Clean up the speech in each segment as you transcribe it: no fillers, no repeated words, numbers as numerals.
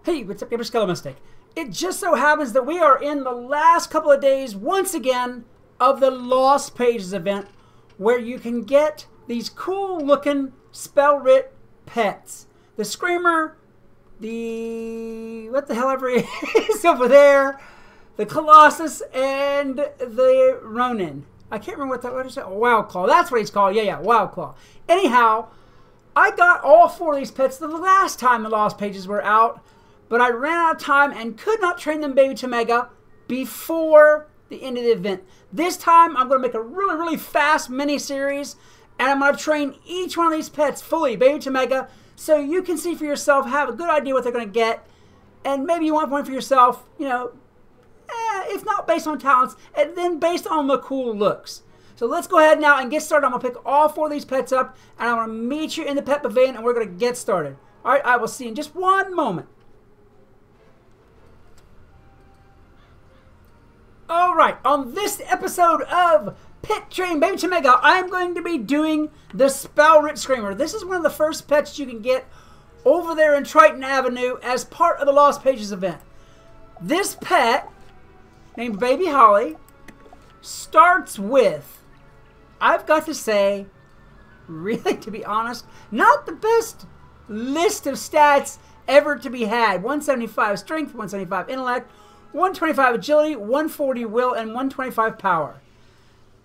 Hey, what's up, Gamer Skelemystyk? It just so happens that we are in the last couple of days, once again, of the Lost Pages event, where you can get these cool-looking Spellwrit pets. The Screamer, the... what the hell ever it is over there, the Colossus, and the Ronin. I can't remember what is it? Wild Claw. That's what he's called. Yeah, Wild Claw. Anyhow, I got all four of these pets the last time the Lost Pages were out, but I ran out of time and could not train them baby to mega before the end of the event. This time, I'm going to make a really fast mini-series, and I'm going to train each one of these pets fully, baby to mega, so you can see for yourself, have a good idea what they're going to get, and maybe you want one for yourself, you know, if not based on talents, and then based on the cool looks. So let's go ahead now and get started. I'm going to pick all four of these pets up, and I'm going to meet you in the pet pavilion, and we're going to get started. All right, I will see you in just one moment. Alright, on this episode of Pet Train Baby to Mega, I'm going to be doing the Spellwrit Screamer. This is one of the first pets you can get over there in Triton Avenue as part of the Lost Pages event. This pet, named Baby Holly, starts with, I've got to say, really, to be honest, not the best list of stats ever to be had. 175 strength, 175 intellect, 125 agility, 140 will, and 125 power.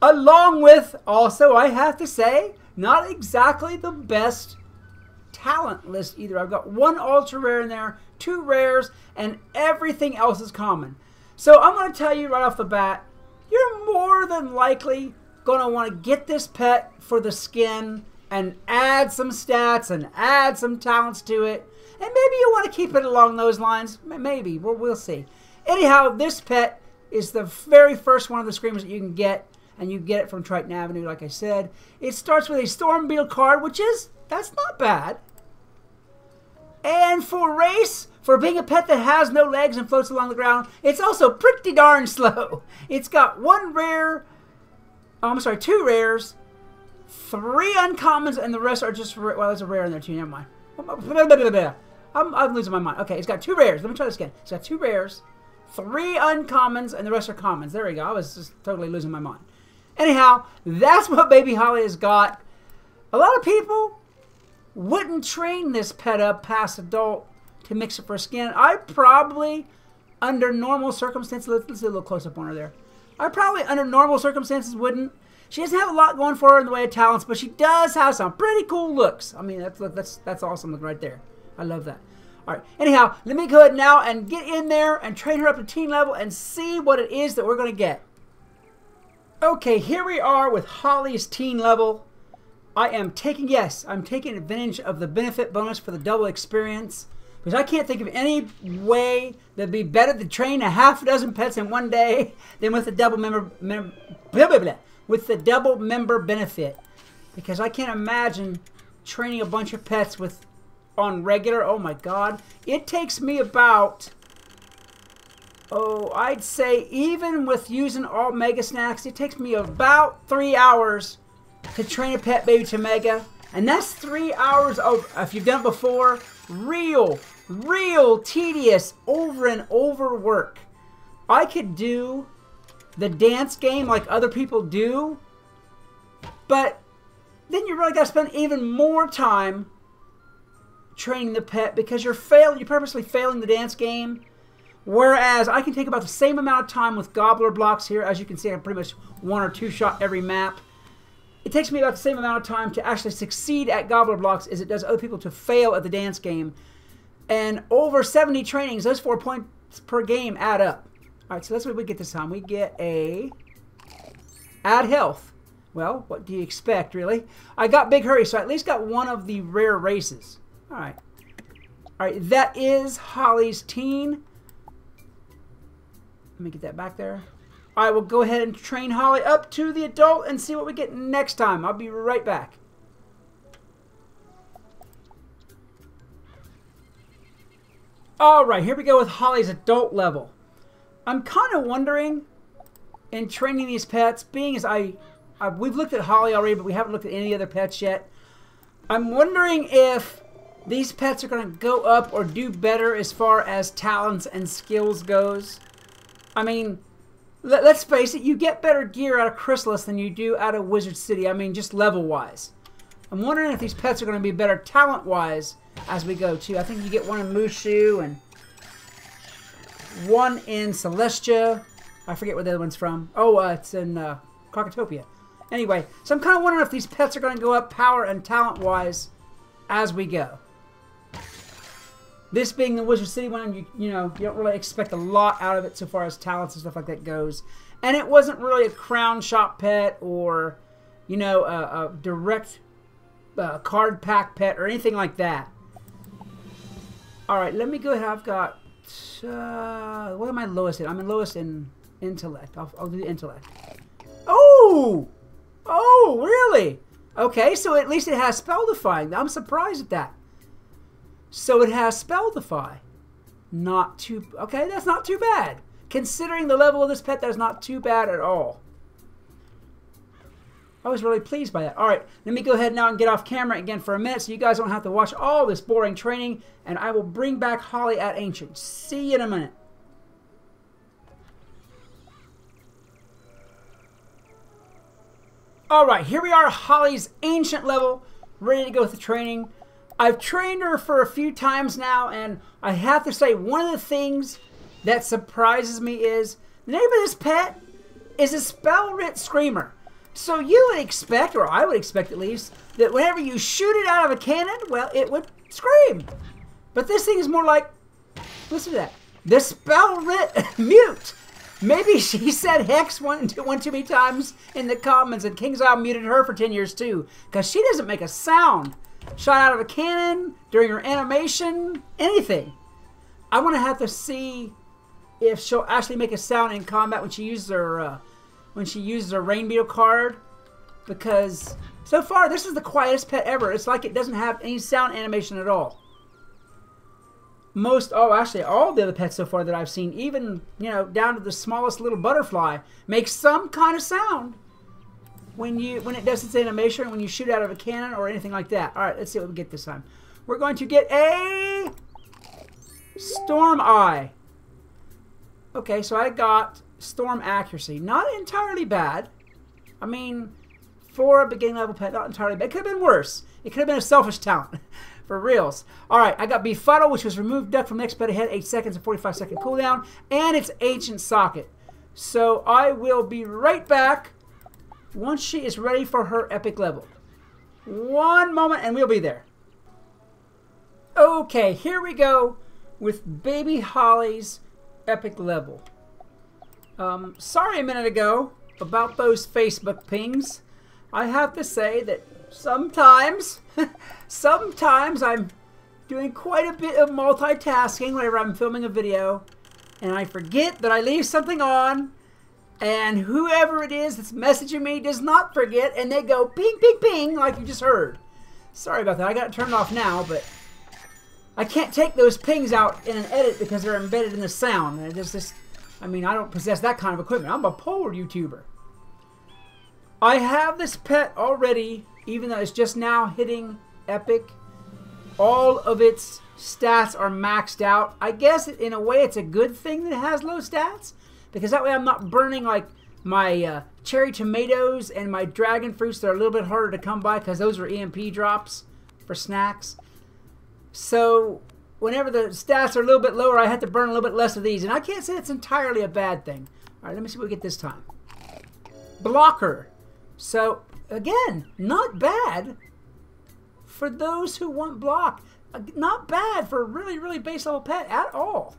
Along with, also, I have to say, not exactly the best talent list either. I've got one ultra rare in there, two rares, and everything else is common. So I'm going to tell you right off the bat, you're more than likely going to want to get this pet for the skin and add some stats and add some talents to it. And maybe you want to keep it along those lines. Maybe. We'll see. Anyhow, this pet is the very first one of the Screamers that you can get, and you get it from Triton Avenue, like I said. It starts with a Storm Beetle card, that's not bad. And for race, for being a pet that has no legs and floats along the ground, it's also pretty darn slow. It's got one rare, two rares, three uncommons, and the rest are just, well, there's a rare in there too, never mind. I'm losing my mind. Okay, it's got two rares. Let me try this again. It's got two rares, three uncommons, and the rest are commons. There we go. I was just totally losing my mind. Anyhow, that's what Baby Holly has got. A lot of people wouldn't train this pet up past adult to mix it for skin. I probably, under normal circumstances, let's do a little close-up on her there. I probably, under normal circumstances, wouldn't. She doesn't have a lot going for her in the way of talents, but she does have some pretty cool looks. I mean, that's awesome look right there. I love that. All right. Anyhow, let me go ahead now and get in there and train her up to teen level and see what it is that we're going to get. Okay, here we are with Holly's teen level. I'm taking advantage of the benefit bonus for the double experience, because I can't think of any way that'd be better to train a half a dozen pets in one day than with the double member benefit, because I can't imagine training a bunch of pets with on regular. Oh my god, it takes me about, I'd say even with using all mega snacks, it takes me about 3 hours to train a pet baby to mega, and that's 3 hours of, if you've done it before, real tedious over and over work. I could do the dance game like other people do, but then you really got to spend even more time training the pet, because you're purposely failing the dance game. Whereas I can take about the same amount of time with gobbler blocks here. As you can see, I pretty much one or two shot every map. It takes me about the same amount of time to actually succeed at gobbler blocks as it does other people to fail at the dance game. And over 70 trainings, those 4 points per game add up. Alright, so that's what we get this time. We get a add health. Well, what do you expect, really? I got Big Hurry, so I at least got one of the rare races. Alright. Alright, that is Holly's teen. Let me get that back there. Alright, we'll go ahead and train Holly up to the adult and see what we get next time. I'll be right back. Alright, here we go with Holly's adult level. I'm kind of wondering, in training these pets, being as we've looked at Holly already, but we haven't looked at any other pets yet. I'm wondering if these pets are going to go up or do better as far as talents and skills goes. I mean, let's face it, you get better gear out of Chrysalis than you do out of Wizard City. I mean, just level-wise. I'm wondering if these pets are going to be better talent-wise as we go, too. I think you get one in Mushu and one in Celestia. I forget where the other one's from. Oh, it's in Crocotopia. Anyway, so I'm kind of wondering if these pets are going to go up power and talent-wise as we go. This being the Wizard City one, you know, you don't really expect a lot out of it so far as talents and stuff like that goes. And it wasn't really a crown shop pet or, you know, a direct card pack pet or anything like that. Alright, let me go ahead. I've got, what am I lowest in? I'm lowest in intellect. I'll do intellect. Oh! Oh, really? Okay, so at least it has spell defying. I'm surprised at that. So it has spell defy. Not too... Okay, that's not too bad. Considering the level of this pet, that's not too bad at all. I was really pleased by that. Alright, let me go ahead now and get off camera again for a minute so you guys don't have to watch all this boring training, and I will bring back Holly at Ancient. See you in a minute. Alright, here we are, Holly's Ancient level, ready to go with the training. I've trained her for a few times now, and I have to say, one of the things that surprises me is, the name of this pet is a Spellwrit Screamer. So you would expect, or I would expect at least, that whenever you shoot it out of a cannon, well, it would scream. But this thing is more like, listen to that, the Spellwrit Mute. Maybe she said Hex one too many times in the comments, and King's Isle muted her for 10 years too, because she doesn't make a sound. Shot out of a cannon, during her animation, anything. I want to have to see if she'll actually make a sound in combat when she uses her Rain Beetle card, because so far this is the quietest pet ever. It's like it doesn't have any sound animation at all. Actually all the other pets so far that I've seen, even, you know, down to the smallest little butterfly, makes some kind of sound when it does its animation, when you shoot out of a cannon or anything like that. All right, let's see what we get this time. We're going to get a Storm Eye. Okay, so I got Storm Accuracy. Not entirely bad. I mean, for a beginning level pet, not entirely bad. It could have been worse. It could have been a selfish talent. For reals. Alright, I got Befuddle, which was remove duck from next pet ahead, 8 seconds and 45-second cooldown, and it's Ancient Socket. So I will be right back once she is ready for her epic level. One moment and we'll be there. Okay, here we go with Baby Holly's epic level. Sorry a minute ago about those Facebook pings. I have to say that sometimes I'm doing quite a bit of multitasking whenever I'm filming a video, and I forget that I leave something on, and whoever it is that's messaging me does not forget, and they go ping, ping, ping, like you just heard. Sorry about that. I got it turned off now, but I can't take those pings out in an edit because they're embedded in the sound. I mean, I don't possess that kind of equipment. I'm a poor YouTuber. I have this pet already, even though it's just now hitting epic. All of its stats are maxed out. I guess in a way it's a good thing that it has low stats, because that way I'm not burning like my cherry tomatoes and my dragon fruits that are a little bit harder to come by, because those are EMP drops for snacks. So whenever the stats are a little bit lower, I have to burn a little bit less of these, and I can't say it's entirely a bad thing. All right, let me see what we get this time. Blocker. So again, not bad for those who want block. Not bad for a really, really base level pet at all.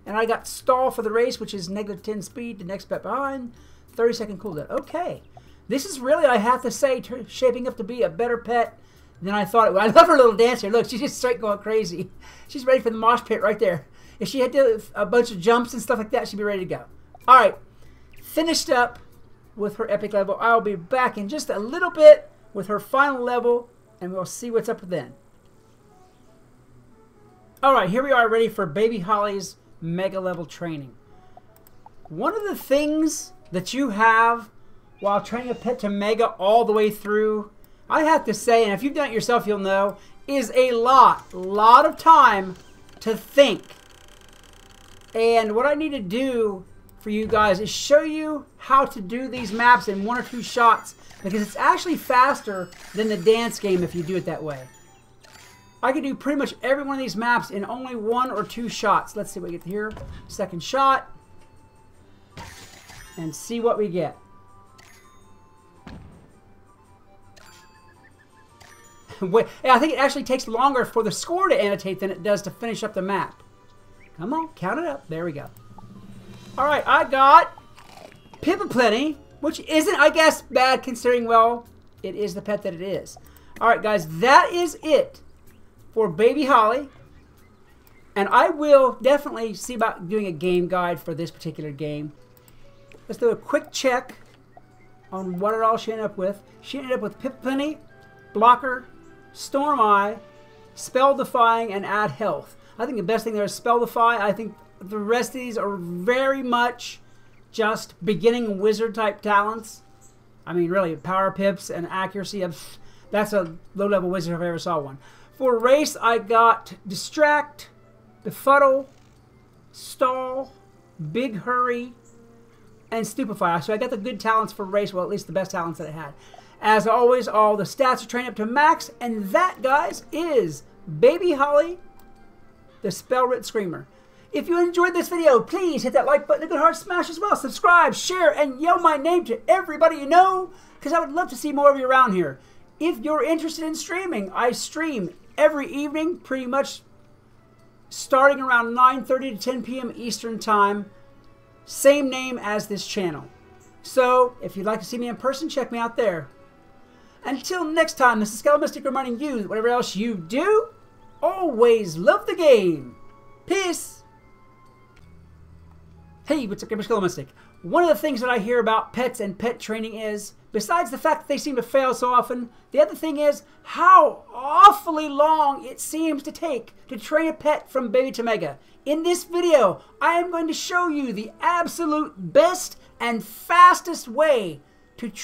And I got Stall for the race, which is negative 10 speed, the next pet behind, 30-second cooldown. Okay. This is really, I have to say, shaping up to be a better pet than I thought it would. I love her little dance here. Look, she's just straight going crazy. She's ready for the mosh pit right there. If she had to a bunch of jumps and stuff like that, she'd be ready to go. All right. Finished up with her epic level. I'll be back in just a little bit with her final level, and we'll see what's up then. Alright, here we are ready for Baby Holly's mega level training. One of the things that you have while training a pet to mega all the way through, I have to say, and if you've done it yourself, you'll know, is a lot of time to think. And what I need to do for you guys is show you how to do these maps in 1 or 2 shots, because it's actually faster than the dance game if you do it that way. I can do pretty much every one of these maps in only 1 or 2 shots. Let's see what we get here. Second shot. And see what we get. Wait, I think it actually takes longer for the score to annotate than it does to finish up the map. Come on, count it up. There we go. Alright, I got Pip Aplenty, which isn't, I guess, bad considering, well, it is the pet that it is. Alright, guys, that is it for Baby Holly. And I will definitely see about doing a game guide for this particular game. Let's do a quick check on what it all she ended up with. She ended up with Pip Aplenty, Blocker, Storm Eye, Spell Defying, and Add Health. I think the best thing there is Spell Defy. I think the rest of these are very much just beginning wizard type talents. I mean, really, power pips and accuracy. That's a low-level wizard if I ever saw one. For race, I got Distract, Befuddle, Stall, Big Hurry, and Stupefy. So I got the good talents for race, well, at least the best talents that it had. As always, all the stats are trained up to max, and that, guys, is Baby Holly, the Spellwrit Screamer. If you enjoyed this video, please hit that like button, a good heart smash as well. Subscribe, share, and yell my name to everybody you know, because I would love to see more of you around here. If you're interested in streaming, I stream every evening, pretty much starting around 9:30 to 10 p.m. Eastern Time. Same name as this channel. So, if you'd like to see me in person, check me out there. Until next time, this is Skelemystyk reminding you that whatever else you do, always love the game. Peace. Hey, what's up, Skelemystyk? One of the things that I hear about pets and pet training is, besides the fact that they seem to fail so often, the other thing is how awfully long it seems to take to train a pet from baby to mega. In this video, I am going to show you the absolute best and fastest way to train